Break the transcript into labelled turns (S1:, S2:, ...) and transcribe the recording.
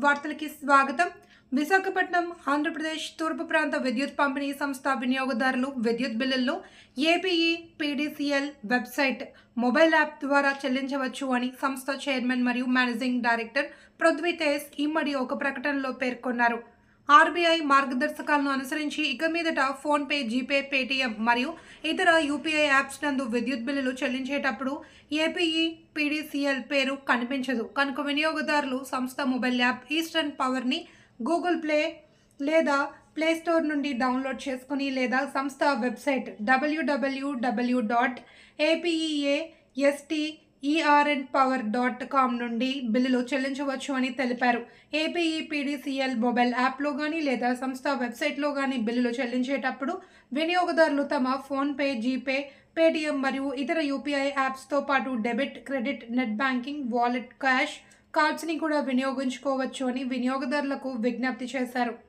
S1: వార్తలకి స్వాగతం. విశాఖపట్నం ఆంధ్రప్రదేశ్ తూర్పు ప్రాంత విద్యుత్ పంపిణీ సంస్థ వినియోగదారులు విద్యుత్ బిల్లుల్లో APEPDCL website mobile app ద్వారా చెల్లించవచ్చు అని సంస్థ చైర్మన్ మరియు మేనేజింగ్ డైరెక్టర్ పృథ్వీ తేజ్ ఇమ్మడి ఒక ప్రకటనలో పేర్కొన్నారు. ఆర్బీఐ మార్గదర్శకాలను అనుసరించి ఇక మీదట ఫోన్పే, జీపే, పేటీఎం మరియు ఇతర యూపీఐ యాప్స్ నందు విద్యుత్ బిల్లులు చెల్లించేటప్పుడు ఏపీఈ పీడీసీఎల్ పేరు కనిపించదు. కనుక వినియోగదారులు సంస్థ మొబైల్ యాప్ ఈస్టర్న్ పవర్ని గూగుల్ ప్లే లేదా ప్లే స్టోర్ నుండి డౌన్లోడ్ చేసుకుని లేదా సంస్థ వెబ్సైట్ www.apesternpower.com నుండి బిల్లులు చెల్లించవచ్చు అని తెలిపారు. ఏపీఈ పీడీసీఎల్ మొబైల్ యాప్లో కానీ లేదా సంస్థ వెబ్సైట్లో కానీ బిల్లులు చెల్లించేటప్పుడు వినియోగదారులు తమ ఫోన్పే, జీపే, పేటీఎం మరియు ఇతర యూపీఐ యాప్స్తో పాటు debit, credit, net banking, wallet, cash కార్డ్స్ని కూడా వినియోగించుకోవచ్చు అని వినియోగదారులకు విజ్ఞప్తి చేశారు.